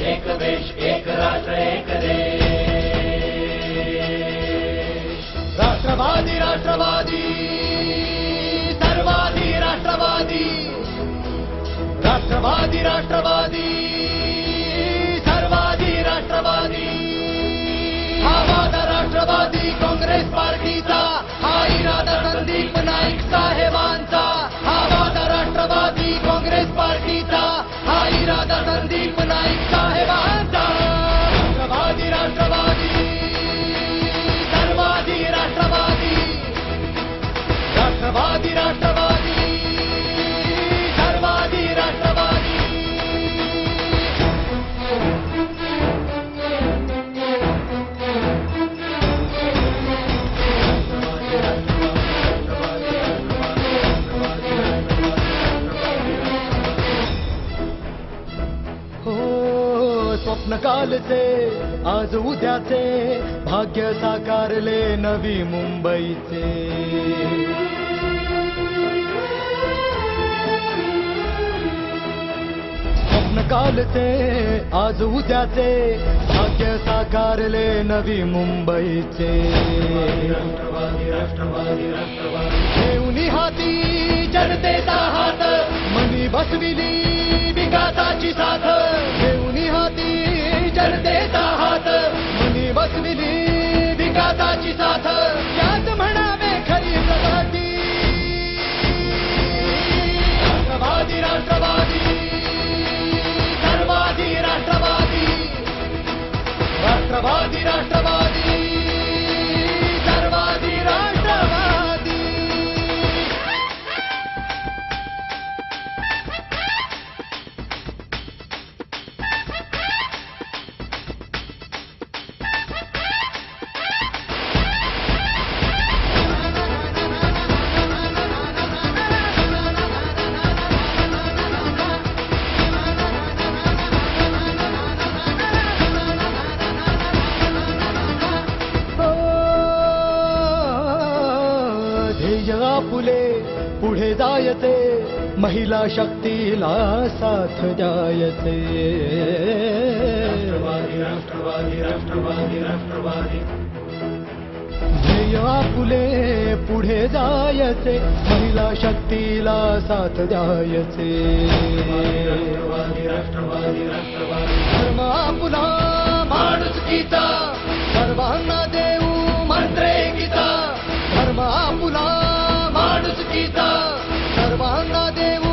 एक देश एक राष्ट्र एक देश। राष्ट्रवादी राष्ट्रवादी सर्वाधी राष्ट्रवादी, राष्ट्रवादी राष्ट्रवादी सर्वाधी राष्ट्रवादी। हा वादा राष्ट्रवादी काँग्रेस पार्टीचा, हा इरादा संदीप नाईक साहेबांचा। हा वादा राष्ट्रवादी काँग्रेस पार्टीचा, हा इरादा संदीप नाईक साहेबांचा। राष्ट्रवादी राष्ट्रवादी सर्वाधी राष्ट्रवादी, राष्ट्रवादी राष्ट्रवादी सर्वाधी राष्ट्रवादी। स्वप्नकालचे आज उद्याचे भाग्य साकारले नवी मुंबईचे। स्वप्नकालचे आज उद्याचे भाग्य साकारले नवी मुंबईचे। राष्ट्रवादी राष्ट्रवादी राष्ट्रवादी घेऊनी हाती जनतेचा हात, मनी बसविली विकासाची साथ। घेऊनी हाती जनतेचा हात, मनी बसविली विकासाची साथ। याच म्हणावे खरी प्रगती। राष्ट्रवादी राष्ट्रवादी सर्वाधी राष्ट्रवादी, राष्ट्रवादी राष्ट्रवादी सर्वाधी राष्ट्रवादी। फुले पुढे जायचे, महिला शक्तीला साथ द्यायचे। राष्ट्रवादी राष्ट्रवादी राष्ट्रवादी राष्ट्रवादी ध्येय फुले पुढे जायचे, महिला शक्तीला साथ द्यायचे। राष्ट्रवादी राष्ट्रवादी राष्ट्रवादी धर्म आपला माणुसकीचा, सर्वांना देऊ मंत्र एकीचा। धर्म आपला माणुसकीचा, सर्वांना देऊ